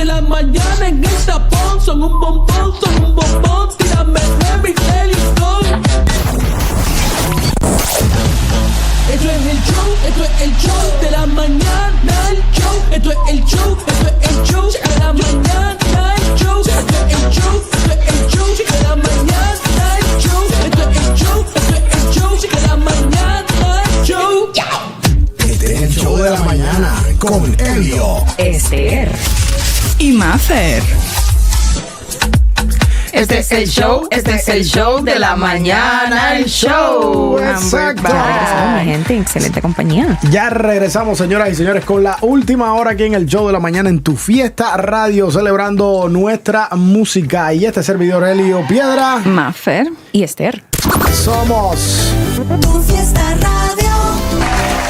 de la mañana en el tapón. Son un bombón, tírame heavy, Helicon. Esto es el show de la mañana, el show. Esto es el show de la mañana, el show. Esto es el show de la mañana, el show. Esto es el show de la mañana, el show. Este es el show de la mañana con Elio, Esther y Mafer. Este es el show de la mañana, el show. Exacto. Gente, excelente compañía. Ya regresamos, señoras y señores, con la última hora aquí en el show de la mañana en Tu Fiesta Radio, celebrando nuestra música. Y este servidor Elio Piedra, Mafer y Esther. Somos Tu Fiesta Radio.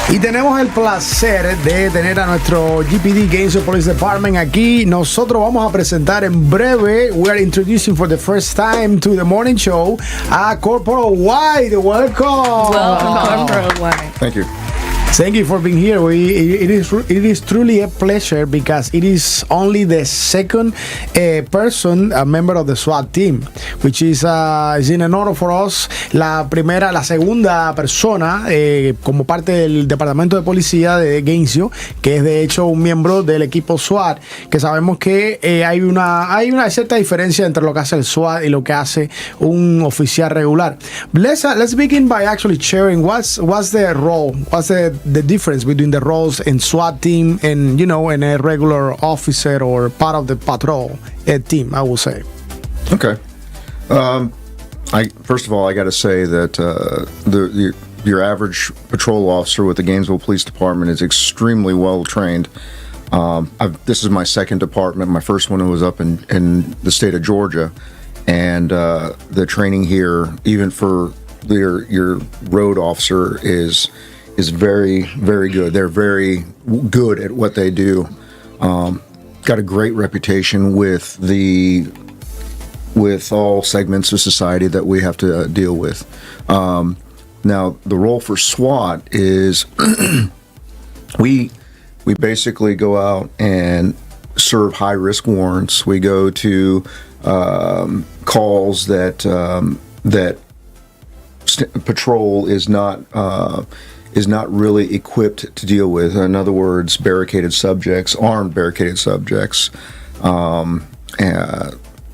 y tenemos el placer de tener a nuestro GPD Gainesville Police Department aquí. Nosotros vamos a presentar en breve. We are introducing for the first time to the morning show a Corporal White. Welcome. Corporal White. Thank you. Thank you for being here. It is truly a pleasure because it is only the second person, a member of the SWAT team, which is in an honor for us. La segunda persona como parte del departamento de policía de Gainesville, que es de hecho un miembro del equipo SWAT, que sabemos que hay una cierta diferencia entre lo que hace el SWAT y lo que hace un oficial regular. Let's begin by actually sharing what's the role, what's the difference between the roles in SWAT team and, in a regular officer or part of the patrol team, I will say. Okay. First of all, I got to say that your average patrol officer with the Gainesville Police Department is extremely well trained. This is my second department. My first one was up in the state of Georgia, and the training here, even for your road officer, is very, very good. They're very good at what they do. Got a great reputation with all segments of society that we have to deal with. Now, the role for SWAT is we basically go out and serve high-risk warrants. We go to calls that patrol is not really equipped to deal with. In other words, armed barricaded subjects,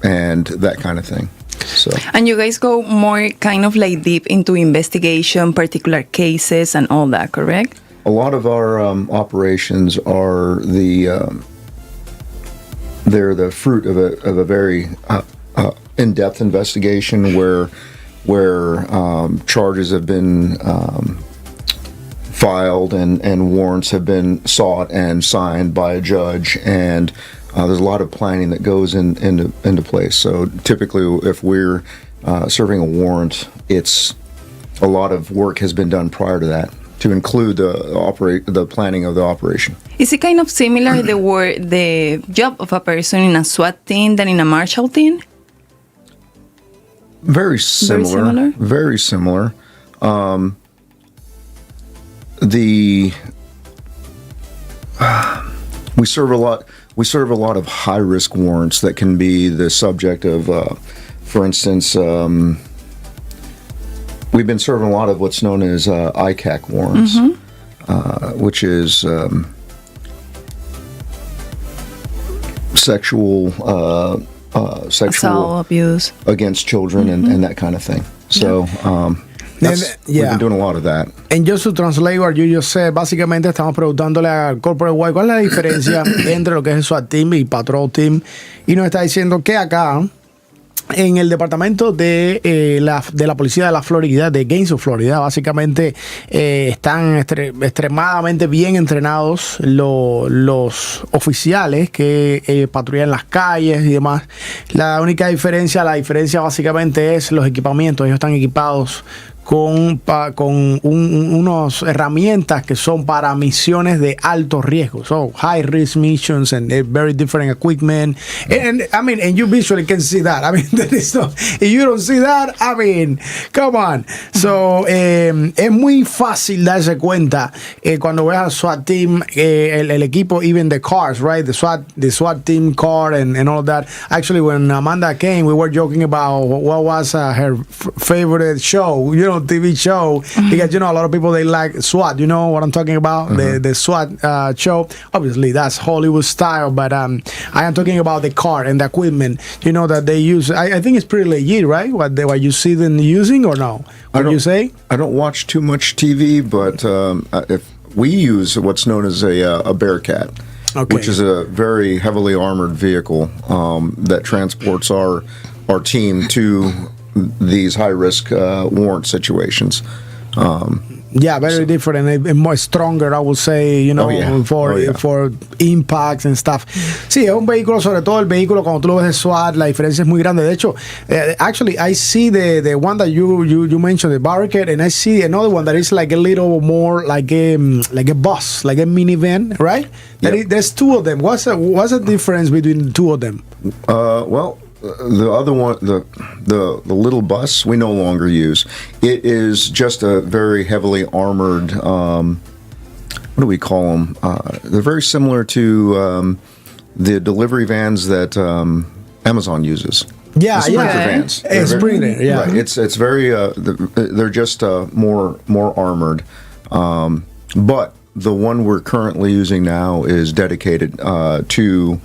and that kind of thing. So. And you guys go more kind of like deep into investigation, particular cases and all that, correct? A lot of our operations are they're the fruit of a very in-depth investigation where charges have been filed and warrants have been sought and signed by a judge, and there's a lot of planning that goes into place. So typically, if we're serving a warrant, it's a lot of work has been done prior to that to include the planning of the operation. Is it kind of similar the job of a person in a SWAT team than in a marshal team? Very similar. Very similar. We serve a lot of high-risk warrants that can be the subject of, for instance, we've been serving a lot of what's known as ICAC warrants, which is sexual assault, abuse against children, and that kind of thing. So we've been doing a lot of that. And just to translate what you just said, básicamente estamos preguntándole al Corporal White cuál es la diferencia entre lo que es el SWAT team y Patrol team, y nos está diciendo que acá en el departamento de la policía de la Florida, de Gainesville, Florida, básicamente están extremadamente bien entrenados los oficiales que patrullan las calles y demás. La diferencia básicamente es los equipamientos. Ellos están equipados con unos herramientas que son para misiones de alto riesgo. So high risk missions and very different equipment. And I mean, and you visually can see that. I mean, there is no, if you don't see that, I mean, come on. So es muy fácil darse cuenta cuando ves al SWAT team, el equipo, even the cars, right? The SWAT team car and all of that. Actually, when Amanda came, we were joking about what was her favorite show, TV show, because a lot of people, they like SWAT. You know what I'm talking about? The SWAT show. Obviously, that's Hollywood style, but I am talking about the car and the equipment. That they use. I think it's pretty legit, right? What you see them using, or no? What you say? I don't watch too much TV, but if we use what's known as a Bearcat. Okay. Which is a very heavily armored vehicle that transports our team to these high-risk warrant situations. Very different and more stronger, I would say, for impacts and stuff. Sí, es un vehículo, sobre todo el vehículo, cuando tú lo ves de SWAT, la diferencia es muy grande. De hecho, actually, I see the one that you mentioned, the Barricade, and I see another one that is like a little more like a bus, like a minivan, right? Yep. There's two of them. What's the difference between the two of them? The other one, the little bus, we no longer use. It is just a very heavily armored, what do we call them? They're very similar to the delivery vans that Amazon uses. Yeah, the Sprinter vans. Sprinter, yeah. Right. It's very, they're just more armored. But the one we're currently using now is dedicated to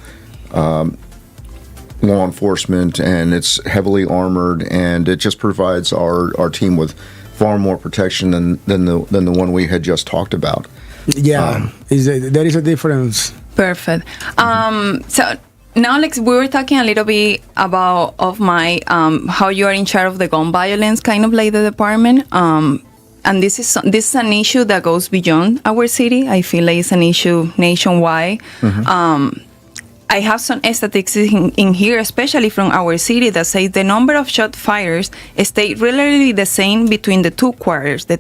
law enforcement, and it's heavily armored, and it just provides our team with far more protection than the one we had just talked about. Yeah, there is a difference. Perfect. So now, Alex, we were talking a little bit about how you are in charge of the gun violence, kind of like the department. And this is an issue that goes beyond our city. I feel like it's an issue nationwide. Mm-hmm. I have some statistics in here, especially from our city, that say the number of shot fires stayed relatively the same between the two quarters, the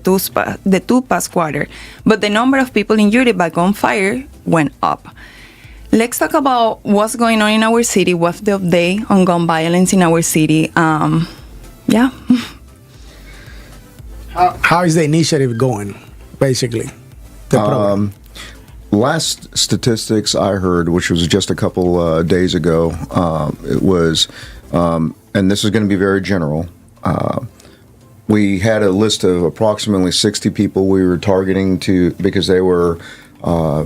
two past quarter, but the number of people injured by gunfire went up. Let's talk about what's going on in our city. What's the update on gun violence in our city? Yeah. How is the initiative going, basically? The program. Last statistics I heard, which was just a couple days ago, it was, and this is going to be very general, we had a list of approximately 60 people we were targeting because they were a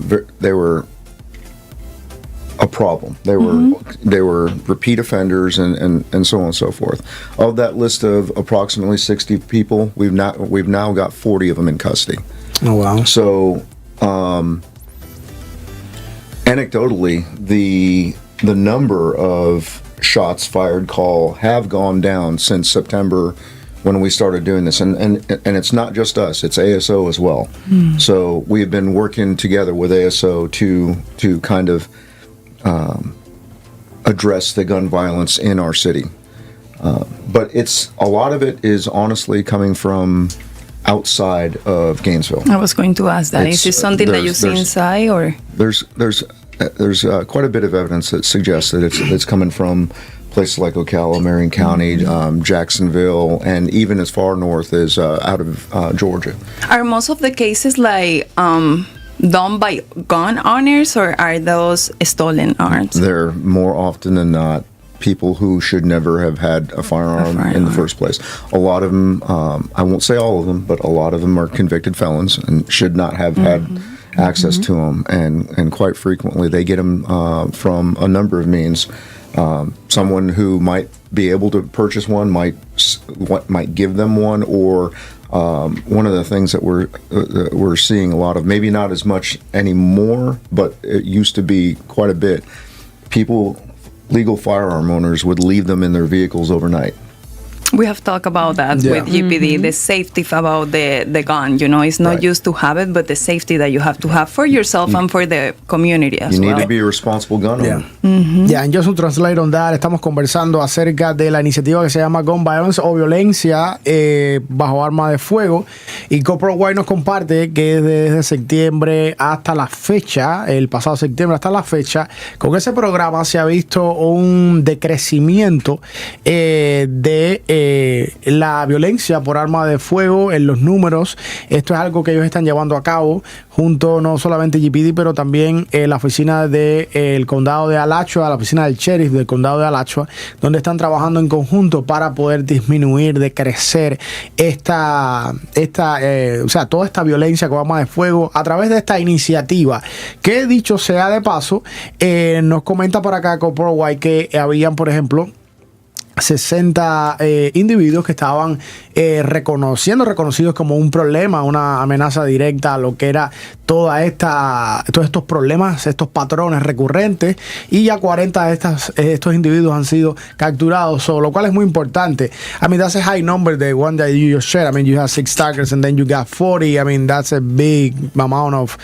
problem. They were repeat offenders and so on and so forth. Of that list of approximately 60 people, we've now got 40 of them in custody. Oh wow! So. Anecdotally, the number of shots fired have gone down since September when we started doing this, and it's not just us; it's ASO as well. So we've been working together with ASO to kind of address the gun violence in our city. But a lot of it is honestly coming from outside of Gainesville. I was going to ask that. Is this something that you see inside, or there's quite a bit of evidence that suggests that it's coming from places like Ocala, Marion County, Jacksonville, and even as far north as out of Georgia. Are most of the cases like done by gun owners, or are those stolen arms? They're more often than not people who should never have had a firearm in the first place. A lot of them, I won't say all of them, but a lot of them are convicted felons and should not have had access to them. And quite frequently, they get them from a number of means. Someone who might be able to purchase one might give them one, or one of the things that we're seeing a lot of, maybe not as much anymore, but it used to be quite a bit. Legal firearm owners would leave them in their vehicles overnight. We have talked about that Yeah. with GPD, the safety about the gun. It's not Right. just to have it, but the safety that you have to have for yourself and for the community as You well. need to be a responsible gun owner. Yeah, and just to translate on that, estamos conversando acerca de la iniciativa que se llama Gun Violence o violencia bajo arma de fuego. Y Corporal White nos comparte que desde septiembre hasta la fecha, el pasado septiembre hasta la fecha, con ese programa se ha visto un decrecimiento de la violencia por arma de fuego en los números. Esto es algo que ellos están llevando a cabo junto no solamente GPD, pero también la oficina del condado de Alachua, la oficina del sheriff del condado de Alachua, donde están trabajando en conjunto para poder disminuir, decrecer toda esta violencia con arma de fuego a través de esta iniciativa, que dicho sea de paso, nos comenta por acá Corporal White que habían, por ejemplo, 60 individuos que estaban reconocidos como un problema, una amenaza directa a lo que era todos estos problemas, estos patrones recurrentes, y ya 40 de estos individuos han sido capturados, lo cual es muy importante. I mean, that's a high number, the one that you just shared. I mean, you have 6 targets and then you got 40. I mean, that's a big amount of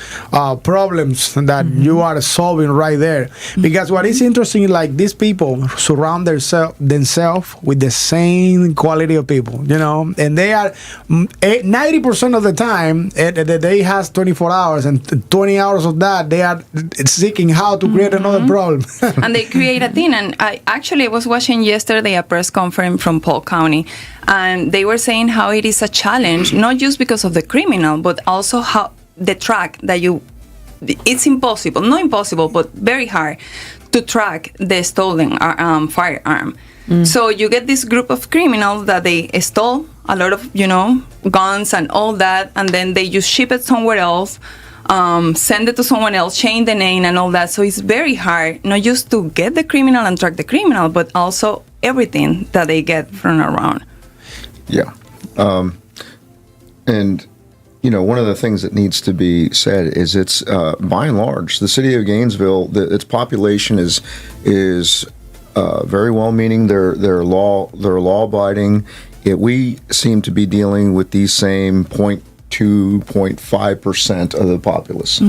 problems that you are solving right there. Because what is interesting, like, these people surround themselves with the same quality of people, and they are 90% of the time the day has 24 hours, and 20 hours of that they are seeking how to create another problem. And they create a team. And I actually was watching yesterday a press conference from Polk County, and they were saying how it is a challenge, not just because of the criminal, but also how the track that it's impossible, not impossible, but very hard to track the stolen firearm. So you get this group of criminals that they stole a lot of, guns and all that, and then they just ship it somewhere else, send it to someone else, change the name and all that. So it's very hard, not just to get the criminal and track the criminal, but also everything that they get from around. Yeah. And, one of the things that needs to be said is it's, by and large, the city of Gainesville, its population is very well-meaning. They're law-abiding. We seem to be dealing with these same 0.5% of the populace.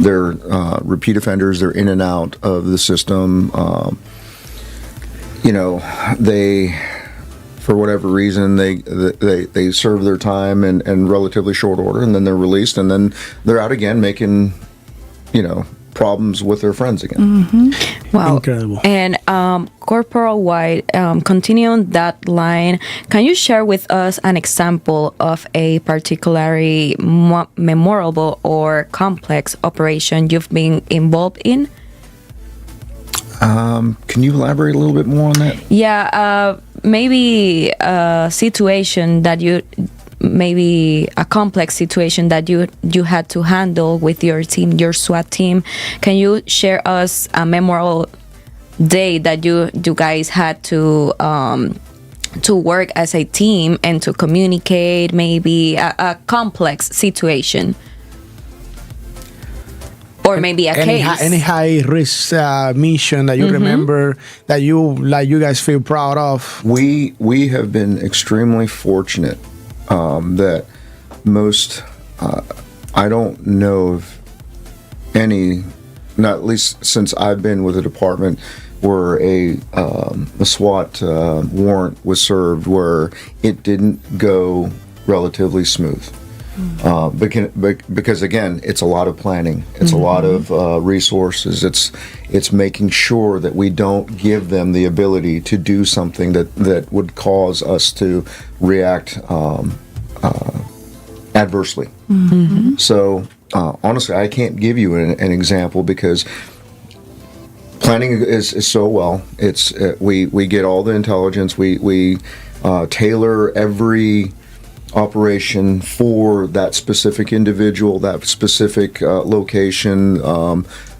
They're repeat offenders. They're in and out of the system. They, for whatever reason, they serve their time in relatively short order, and then they're released, and then they're out again making, problems with their friends again. Wow. Incredible. And Corporal White, continuing that line, can you share with us an example of a particularly memorable or complex operation you've been involved in? Can you elaborate a little bit more on that? Yeah, maybe a situation that maybe a complex situation that you had to handle with your team, your SWAT team. Can you share us a memorable day that you guys had to work as a team and to communicate, maybe a complex situation? Or maybe a case. Any high risk mission that you remember that you guys feel proud of? We have been extremely fortunate that most, I don't know of any, not at least since I've been with the department, where a SWAT warrant was served where it didn't go relatively smooth. Because again, it's a lot of planning. It's a lot of resources. It's making sure that we don't give them the ability to do something that would cause us to react adversely. So honestly, I can't give you an example because planning is so well. It's we get all the intelligence. We tailor every operation for that specific individual, that specific location,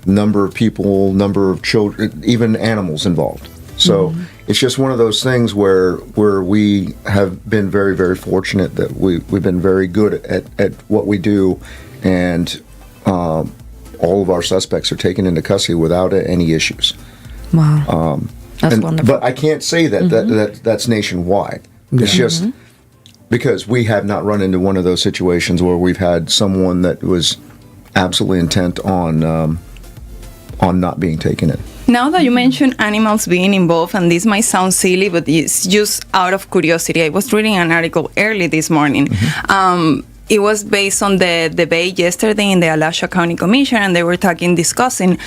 number of people, number of children, even animals involved. So it's just one of those things where we have been very, very fortunate that we've been very good at what we do, and all of our suspects are taken into custody without any issues. Wow. That's wonderful. But I can't say that that's nationwide. It's just because we have not run into one of those situations where we've had someone that was absolutely intent on not being taken in. Now that you mention animals being involved, and this might sound silly, but it's just out of curiosity. I was reading an article early this morning. It was based on the debate yesterday in the Alachua County Commission, and they were discussing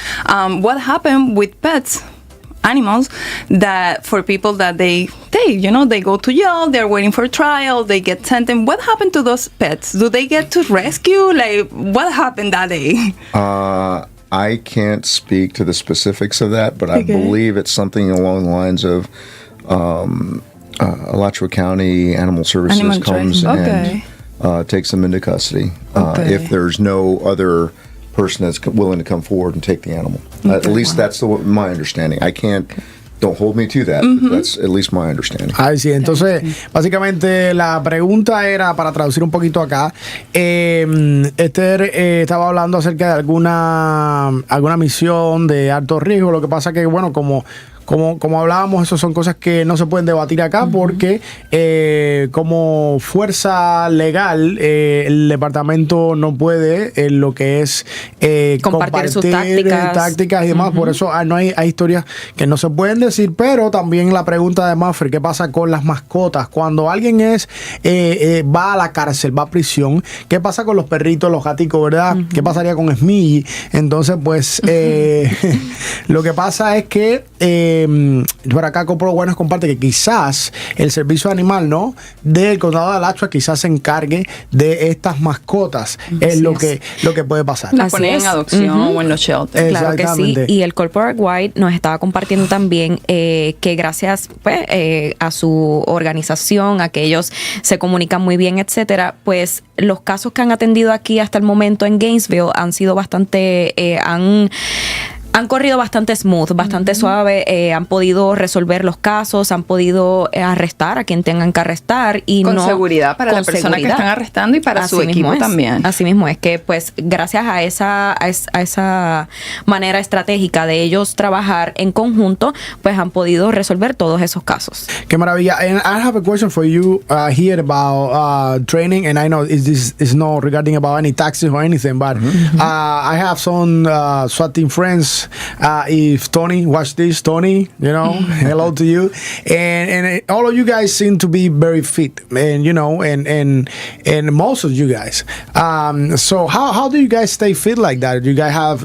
what happened with pets, animals, that for people that they go to jail, they're waiting for trial, they get sentenced. What happened to those pets? Do they get to rescue? Like, what happened that day? I can't speak to the specifics of that, but I believe it's something along the lines of Alachua County Animal Services comes and takes them into custody if there's no other person that's willing to come forward and take the animal. At least that's my understanding. Don't hold me to that. But that's at least my understanding. Ay, sí, entonces, básicamente la pregunta era, para traducir un poquito acá, Esther estaba hablando acerca de alguna misión de alto riesgo. Lo que pasa que, bueno, como hablábamos, eso son cosas que no se pueden debatir acá porque como fuerza legal el departamento no puede lo que es compartir sus tácticas y demás. Por eso no hay historias que no se pueden decir. Pero también la pregunta de Maffer, ¿qué pasa con las mascotas? Cuando alguien va a la cárcel, va a prisión, ¿qué pasa con los perritos, los gaticos, verdad? ¿Qué pasaría con Smiggy? Entonces, pues lo que pasa es que por acá Corporal White nos comparte que quizás el servicio animal, ¿no?, del condado de Alachua quizás se encargue de estas mascotas. Es lo que puede pasar. Las ponen en adopción o en los shelters. Claro que sí. Y el Corporal White nos estaba compartiendo también que gracias a su organización, a que ellos se comunican muy bien, etcétera, pues los casos que han atendido aquí hasta el momento en Gainesville han sido bastante han corrido bastante smooth, bastante suave, han podido resolver los casos, han podido arrestar a quien tengan que arrestar y con seguridad para la persona que están arrestando y para su equipo también. Así mismo es que, pues, gracias a esa manera estratégica de ellos trabajar en conjunto, pues han podido resolver todos esos casos. Qué maravilla. And I have a question for you here about training, and I know this is not regarding about any taxes or anything, but I have some SWAT team friends. If Tony watch this, Tony, hello to you. And all of you guys seem to be very fit, and and most of you guys. So how do you guys stay fit like that? Do you guys have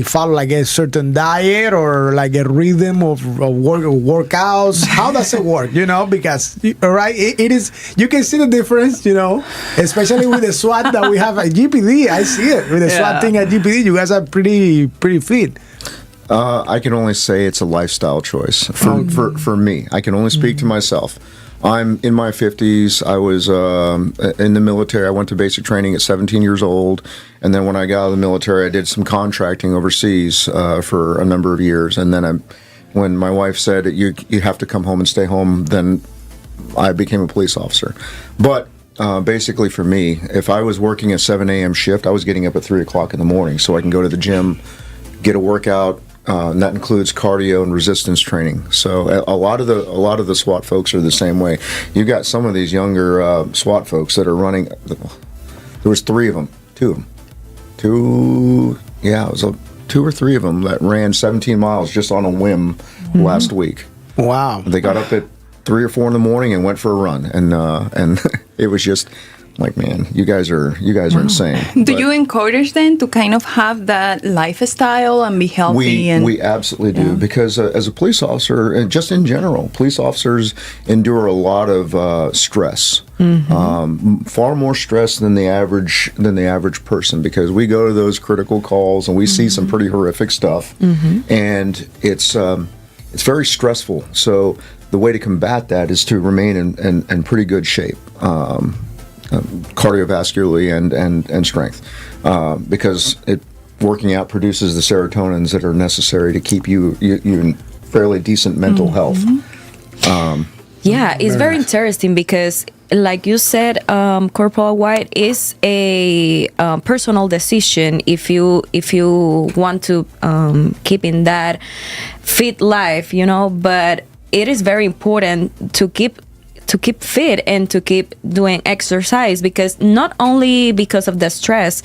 follow like a certain diet or like a rhythm of workouts? How does it work? Because it is, you can see the difference. Especially with the SWAT that we have at GPD. I see it with the SWAT thing at GPD. You guys are pretty fit. I can only say it's a lifestyle choice for me. I can only speak to myself. I'm in my 50s. I was in the military. I went to basic training at 17 years old. And then when I got out of the military, I did some contracting overseas for a number of years. And then when my wife said, you have to come home and stay home, then I became a police officer. But basically for me, if I was working a 7 a.m. shift, I was getting up at 3 o'clock in the morning so I can go to the gym, get a workout, and that includes cardio and resistance training. So a lot of the SWAT folks are the same way. You got some of these younger SWAT folks that are running. There was two of them. It was 2 or 3 of them that ran 17 miles just on a whim last week. Wow! They got up at 3 or 4 in the morning and went for a run, and it was just like, man, you guys are insane. Do you encourage them to kind of have that lifestyle and be healthy? We absolutely do, because as a police officer, and just in general, police officers endure a lot of stress, far more stress than the average person, because we go to those critical calls and we see some pretty horrific stuff, and it's very stressful. So the way to combat that is to remain in pretty good shape. Cardiovascularly and strength, because working out produces the serotonins that are necessary to keep you in fairly decent mental health. It's very interesting because, like you said, Corporal White, is a personal decision if you want to keep in that fit life, but it is very important to keep keep fit and to keep doing exercise, because not only because of the stress,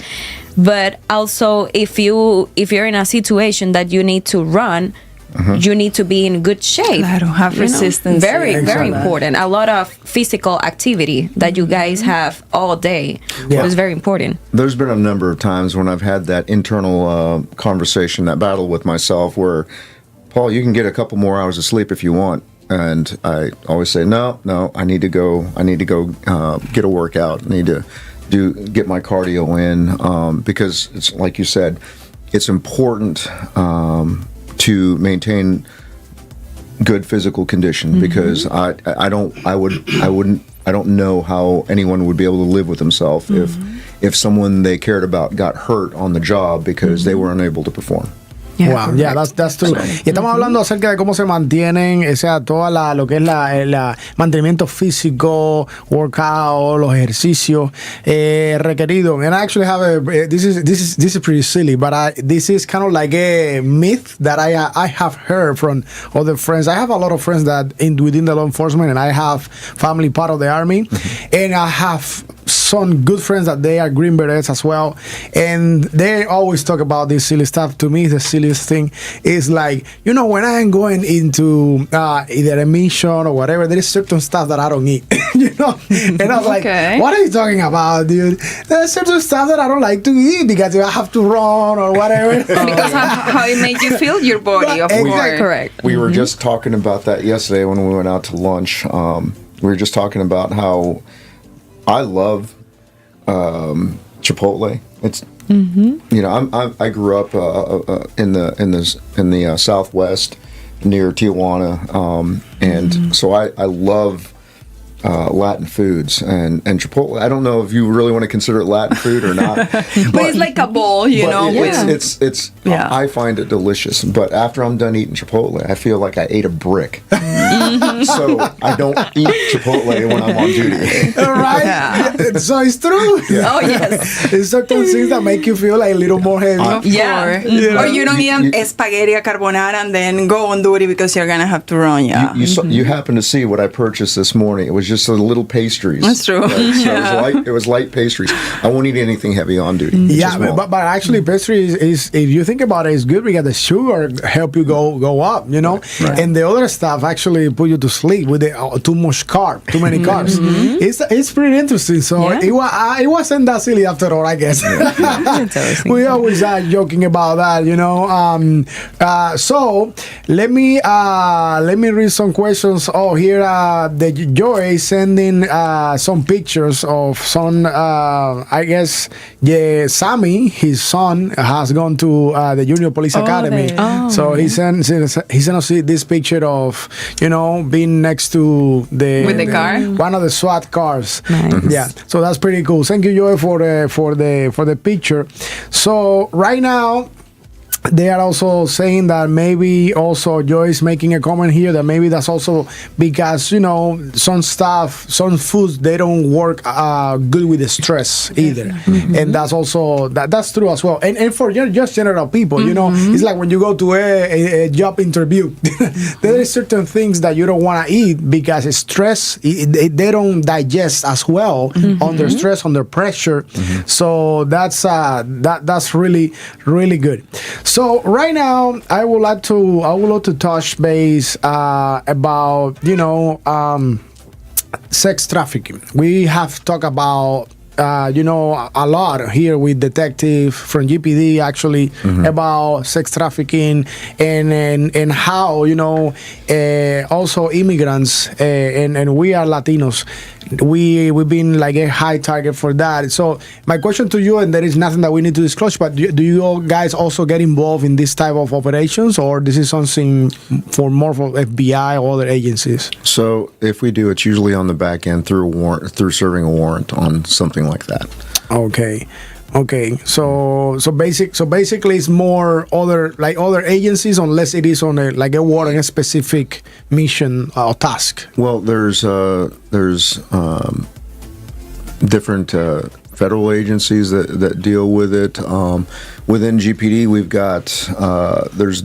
but also if you're in a situation that you need to run, you need to be in good shape. Claro, have resistance. Very, very Exactly. important. A lot of physical activity that you guys have all day is very important. There's been a number of times when I've had that internal conversation, that battle with myself, where, Paul, you can get a couple more hours of sleep if you want. And I always say, no, I need to go get a workout. I need to get my cardio in, because it's like you said, it's important to maintain good physical condition, because I don't know how anyone would be able to live with themselves if someone they cared about got hurt on the job because they were unable to perform. Wow, yeah, that's true. Y estamos hablando acerca de cómo se mantienen, o sea, toda lo que es la mantenimiento físico, workout, los ejercicios requeridos. And I actually have this is pretty silly, but this is kind of like a myth that I have heard from other friends. I have a lot of friends that within the law enforcement, and I have family part of the army, and I have some good friends that they are Green Berets as well, and they always talk about this silly stuff. To me, the silliest thing is like, when I'm going into either a mission or whatever, there is certain stuff that I don't eat, and I was like, what are you talking about, dude? There's certain stuff that I don't like to eat because I have to run or whatever. Because how it made you feel, your body, of course. Correct. We were just talking about that yesterday when we went out to lunch. We were just talking about how I love Chipotle. It's I grew up in the Southwest near Tijuana, and so I love Latin foods and Chipotle. I don't know if you really want to consider it Latin food or not, but it's like a bowl, it's I find it delicious. But after I'm done eating Chipotle, I feel like I ate a brick. So I don't eat Chipotle when I'm on duty. Right? Yeah. So it's true. Yeah. Oh, yes. It's certain things that make you feel like a little more heavy. Or you don't eat spaghetti carbonara and then go on duty because you're going to have to run, You happen to see what I purchased this morning. It was just a little pastries. That's true. Right? So it was light pastries. I won't eat anything heavy on duty. Yeah, but actually pastries is, if you think about it, is good because the sugar help you go up, Right. And the other stuff actually put you to sleep with too many carbs. It's pretty interesting. So it wasn't that silly after all, I guess. We always are joking about that, So let me read some questions. Oh, here the Joy sending some pictures of some. I guess Sammy, his son, has gone to the Junior Police Academy. So he sent us this picture of being next to the car, one of the SWAT cars. Nice. Yeah, so that's pretty cool. Thank you, Joy, for the picture. So right now, they are also saying that maybe also Joyce making a comment here that maybe that's also because some foods they don't work good with the stress either, and that's also that's true as well. And for just general people, it's like when you go to a job interview, there are certain things that you don't want to eat because stress they don't digest as well under stress, under pressure. So that's really really good. So right now, I would like to touch base about sex trafficking. We have talked about a lot here with detective from GPD actually about sex trafficking and how also immigrants and we are Latinos. We've been like a high target for that. So my question to you, and there is nothing that we need to disclose, but do you guys also get involved in this type of operations, or this is something for FBI or other agencies? So if we do, it's usually on the back end through serving a warrant on something like that. Okay. So basically it's more other agencies unless it is on a warrant, a specific mission or task. Well, there's different federal agencies that deal with it. Within GPD, we've got there's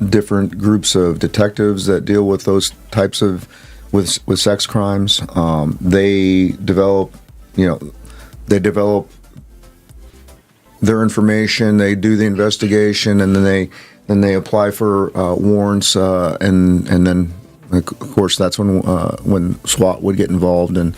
different groups of detectives that deal with those types of with sex crimes. They develop their information. They do the investigation, and then they apply for warrants, and then of course that's when SWAT would get involved and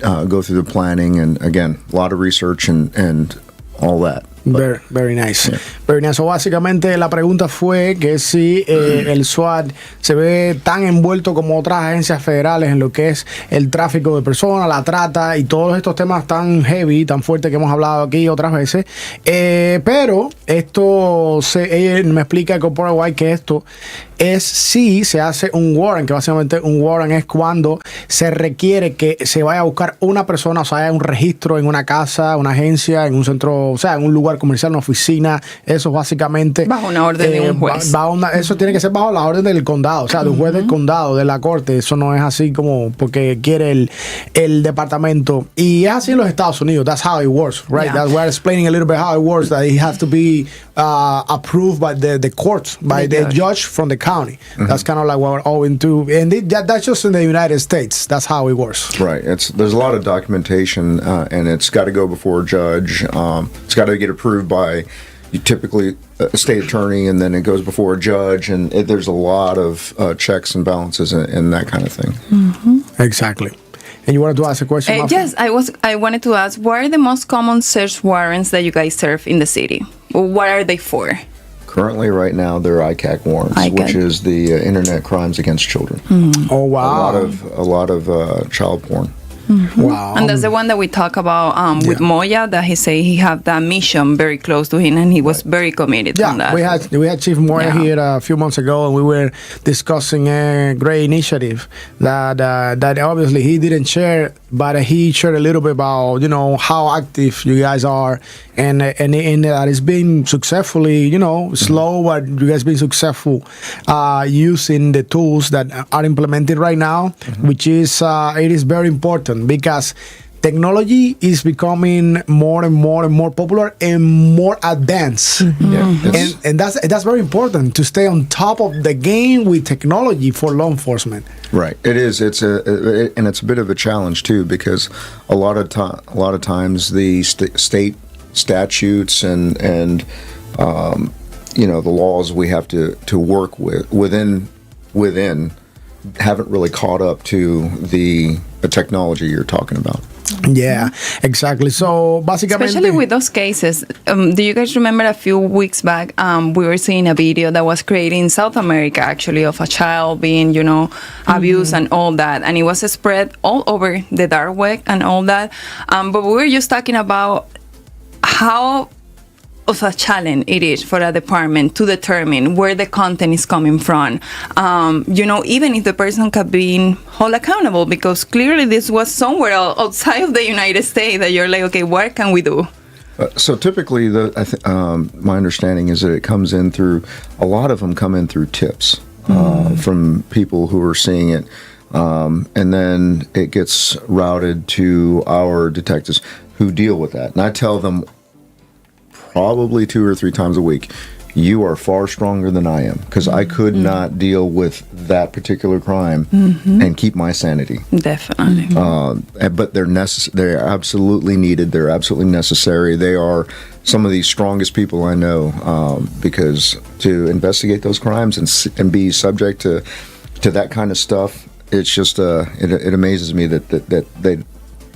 go through the planning, and again a lot of research and all that. Very, very nice. Yeah. Very nice. So, básicamente la pregunta fue que si el SWAT se ve tan envuelto como otras agencias federales en lo que es el tráfico de personas, la trata y todos estos temas tan heavy, tan fuertes que hemos hablado aquí otras veces. Pero esto, ella me explica con Corporate White que esto es si se hace un warrant, que básicamente un warrant es cuando se requiere que se vaya a buscar una persona, o sea, haya un registro en una casa, una agencia, en un centro, o sea, en un lugar comercial, una oficina. Eso básicamente bajo una orden de un juez. Eso tiene que ser bajo la orden del condado, o sea, de un juez del condado, de la corte. Eso no es así como porque quiere el departamento. Y es así en los Estados Unidos. That's how it works, right? Yeah. That's why I'm explaining a little bit how it works, that it has to be approved by the court, by the judge from the county. That's kind of like what we're owing to, and that's just in the United States. That's how it works. Right. There's a lot of documentation, and it's got to go before a judge. It's got to get approved by typically a state attorney, and then it goes before a judge, and there's a lot of checks and balances and that kind of thing. Exactly. And you wanted to ask a question? Yes, I wanted to ask, what are the most common search warrants that you guys serve in the city? What are they for? Currently, right now, they're ICAC warrants, which is the Internet Crimes Against Children. Oh, wow. A lot of child porn. Wow. And that's the one that we talk about with Moya, that he say he have that mission very close to him, and he was very committed on that. we had Chief Moya here a few months ago, and we were discussing a great initiative that obviously he didn't share, but he shared a little bit about how active you guys are, and that it's been successfully slow, but you guys been successful using the tools that are implemented right now, which is it is very important. Because technology is becoming more and more and more popular and more advanced. And that's very important to stay on top of the game with technology for law enforcement. Right, it is. It's a bit of a challenge too, because a lot of times the state statutes and the laws we have to work within haven't really caught up to the technology you're talking about. Yeah, exactly. So, basically, especially with those cases, do you guys remember a few weeks back, we were seeing a video that was created in South America, actually, of a child being, abused and all that, and it was spread all over the dark web and all that. But we were just talking about how of a challenge it is for a department to determine where the content is coming from. Even if the person can be held accountable, because clearly this was somewhere outside of the United States that you're like, okay, what can we do? So typically, my understanding is that it comes in through, a lot of them come in through tips from people who are seeing it. And then it gets routed to our detectives who deal with that. And I tell them, probably 2 or 3 times a week, you are far stronger than I am, because I could not deal with that particular crime and keep my sanity. Definitely. But they're absolutely needed. They're absolutely necessary. They are some of the strongest people I know, because to investigate those crimes and be subject to that kind of stuff, it's just it amazes me that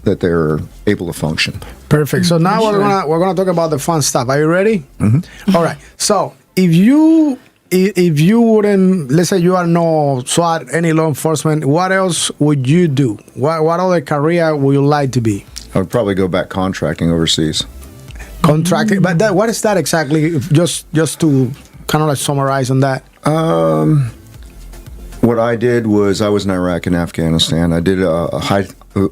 they're able to function. Perfect. So now we're gonna talk about the fun stuff. Are you ready? All right. So if you wouldn't, let's say you are no SWAT, any law enforcement, what else would you do? What other career would you like to be? I would probably go back contracting overseas. Contracting, but what is that exactly? Just to kind of like summarize on that. What I did was I was in Iraq and Afghanistan. I did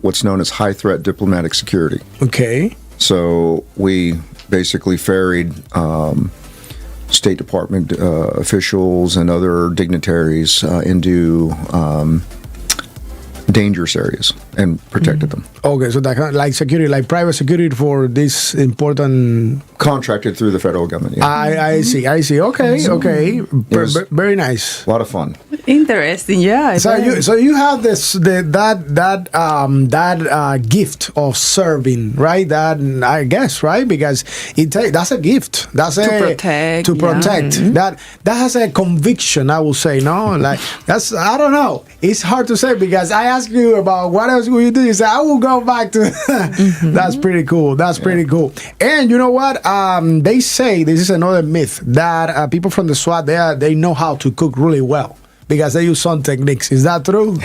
what's known as high threat diplomatic security. Okay. So we basically ferried State Department officials and other dignitaries into dangerous areas, and protected them. Okay, so that kind of like security, like private security for this important. Contracted through the federal government. Yeah. I see. Okay. Very nice. A lot of fun. Interesting, yeah. So you have that gift of serving, right? That I guess, right? Because that's a gift. That's to protect. Mm-hmm. That has a conviction, I will say. No, like that's I don't know. It's hard to say because I ask you about what else will you do. You say I will go back to. That's pretty cool. Pretty cool. And you know what? They say this is another myth that people from the SWAT they know how to cook really well. Because they use some techniques. Is that true?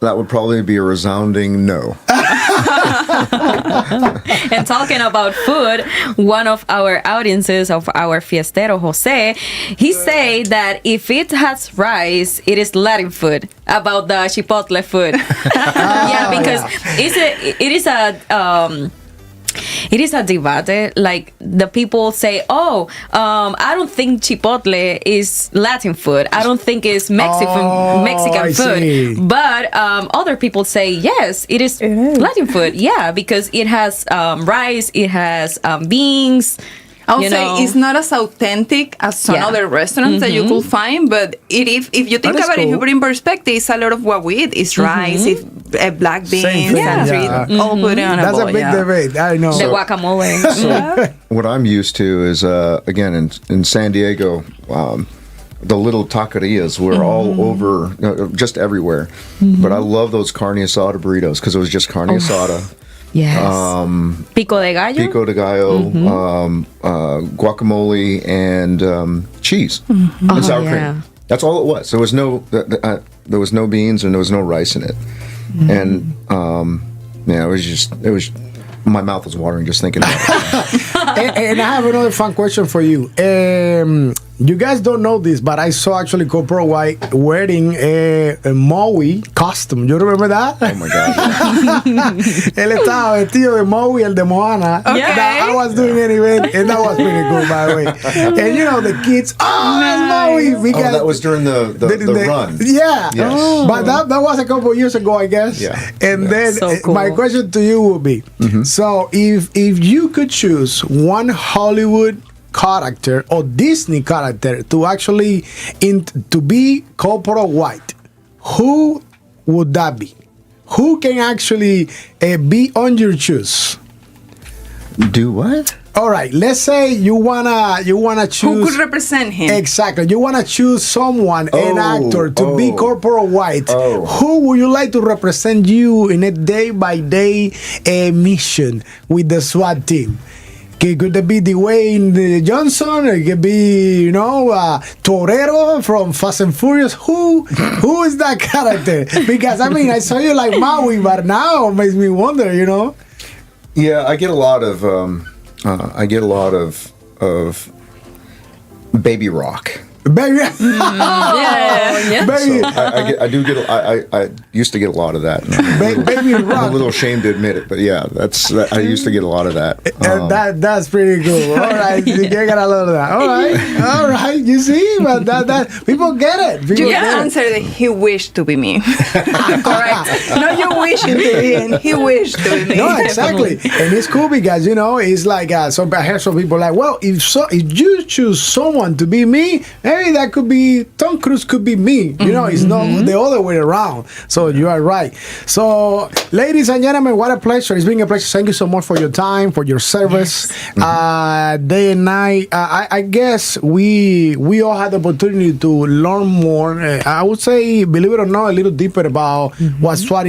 That would probably be a resounding no. And talking about food, one of our audiences of our fiestero, Jose, he say that if it has rice, it is Latin food. About the chipotle food. Yeah, because it is a debate. Like the people say, I don't think chipotle is Latin food. I don't think it's Mexican food. See. But other people say, yes, it is Latin food. Yeah, because it has rice, it has beans. I would say it's not as authentic as some other restaurants that you could find, but if you think about it, if you put in perspective, it's a lot of what we eat. It's rice, it's black beans, and all put it on a bowl. That's a big debate. I know. The guacamole. So what I'm used to is, again, in San Diego, the little taquerias were all over, just everywhere. But I love those carne asada burritos because it was just carne asada. Yes. Pico de gallo. Guacamole, and cheese and sour cream. That's all it was. There was no beans and there was no rice in it. And it was my mouth was watering just thinking about it. and I have another fun question for you. You guys don't know this, but I saw actually Corporal White wearing a Maui costume. You remember that? Oh my God. Él estaba vestido de Maui, el de Moana. Okay. I was doing an event, and that was pretty cool, by the way. And you know, the kids, it's Maui. Because that was during the run. Yeah. Yes. But that was a couple of years ago, I guess. Yeah. And then So cool. my question to you would be, so if you could choose one Hollywood character or Disney character to actually to be Corporal White, who would that be? Who can actually be on your shoes? Do what? All right, let's say you wanna choose Who could represent him? Exactly. You wanna choose someone, an actor, to be Corporal White. Oh. Who would you like to represent you in a day-by-day mission with the SWAT team? Could it be Dwayne Johnson? Or it could be, Torero from Fast and Furious. Who is that character? Because I saw you like Maui, but now it makes me wonder. Yeah, I get a lot of Baby Rock. Baby, Yeah. baby, So I do get. I used to get a lot of that. baby I'm a rock. little ashamed to admit it, but yeah, I used to get a lot of that. That's pretty cool. All right, you get a lot of that. All right. You see, but that people get it. People You get it. answered that he wished to be me. Correct. Not you wishing to be him. He wished to be me. No, exactly, and it's cool because it's like I heard some people like, well, if you choose someone to be me, maybe that could be Tom Cruise, could be me. It's not the other way around. So you are right. So, ladies and gentlemen, what a pleasure! It's been a pleasure. Thank you so much for your time, for your service, day and night. I guess we all had the opportunity to learn more. I would say, believe it or not, a little deeper about what SWAT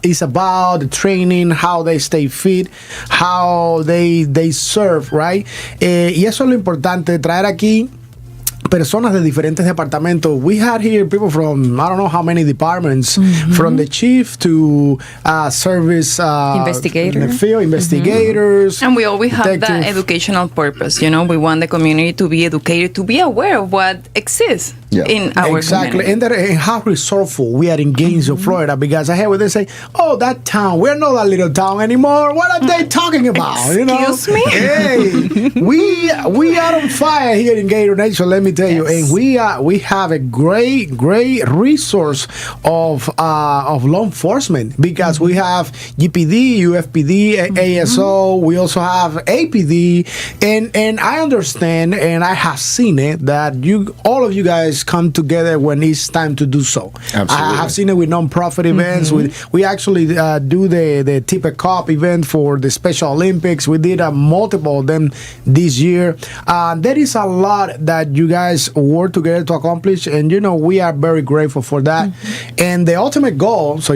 is about, the training, how they stay fit, how they serve, right? Y eso es lo importante, traer aquí personas de diferentes departamentos. We had here people from I don't know how many departments, from the chief to service Investigator. in the field, investigators. And we always have that detective. educational purpose. We want the community to be educated, to be aware of what exists in our Exactly, community. and how resourceful we are in Gainesville, Florida, because I hear what they say, oh, that town, we're not that little town anymore. What are they talking about? Excuse me? Hey, we are on fire here in Gator Nation, let me tell tell you, and we have a great resource of law enforcement, because we have GPD, UFPD, ASO. We also have APD, and I understand, and I have seen it, that all of you guys come together when it's time to do so. Absolutely. I have seen it with non-profit events. We actually do the Tip a Cop event for the Special Olympics. We did multiple of them this year. There is a lot that you guys work together to accomplish, and we are very grateful for that. And the ultimate goal, so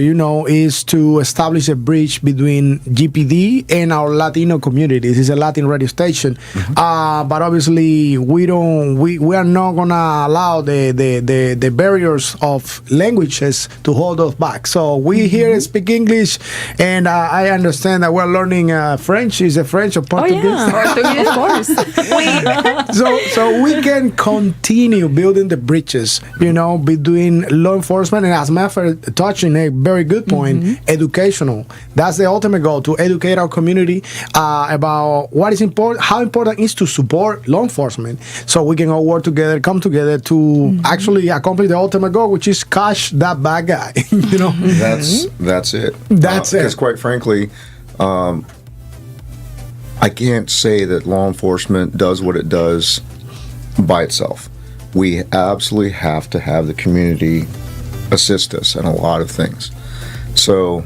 is to establish a bridge between GPD and our Latino community. This is a Latin radio station, but obviously we are not gonna allow the barriers of languages to hold us back. So we here speak English, and I understand that we're learning French. Is it French or Portuguese? Portuguese, of course. So we can continue building the bridges, between law enforcement and, as a matter of fact, touching a very good point, educational. That's the ultimate goal, to educate our community about what is important, how important it is to support law enforcement, so we can all work together, come together to actually accomplish the ultimate goal, which is catch that bad guy. That's it. That's it. Because quite frankly, I can't say that law enforcement does what it does by itself. We absolutely have to have the community assist us in a lot of things. So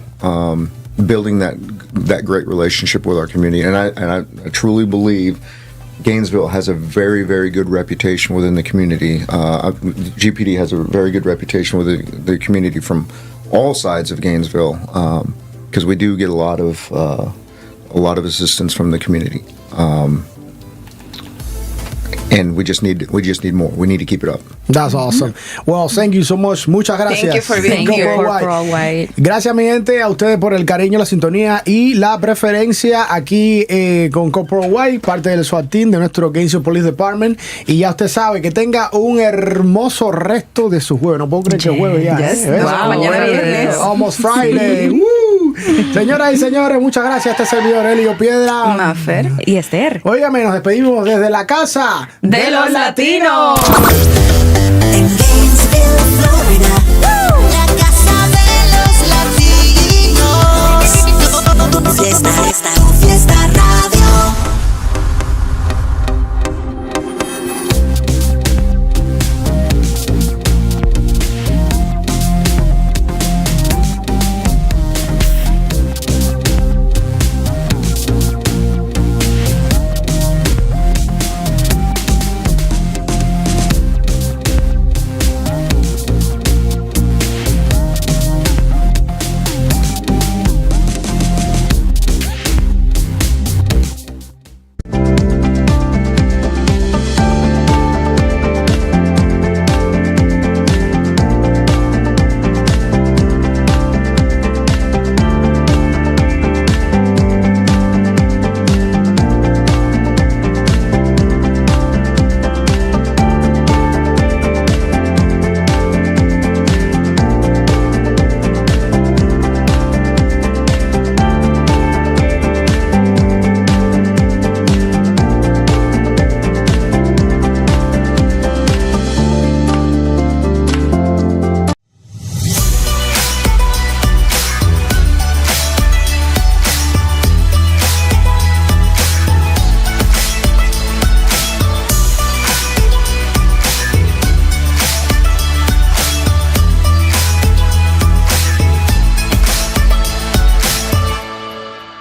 building that great relationship with our community, and I truly believe Gainesville has a very, very good reputation within the community. GPD has a very good reputation with the community from all sides of Gainesville, because we do get a lot of assistance from the community, and we just need more. We need to keep it up. That's awesome. Well, thank you so much. Muchas gracias. Thank you for being here. Gracias, mi gente, a ustedes por el cariño, la sintonía y la preferencia aquí con Corporal White, parte del SWAT team de nuestro Gainesville Police Department. Y ya usted sabe, que tenga un hermoso resto de su jueves. No puedo creer que es jueves ya. Mañana viernes. Almost Friday. Woo. Señoras y señores, muchas gracias. Este servidor Elio Piedra, Mafer y Esther. Óigame, nos despedimos desde la casa de los latinos. En Gainesville, Florida, la casa de los latinos. Tu fiesta radio.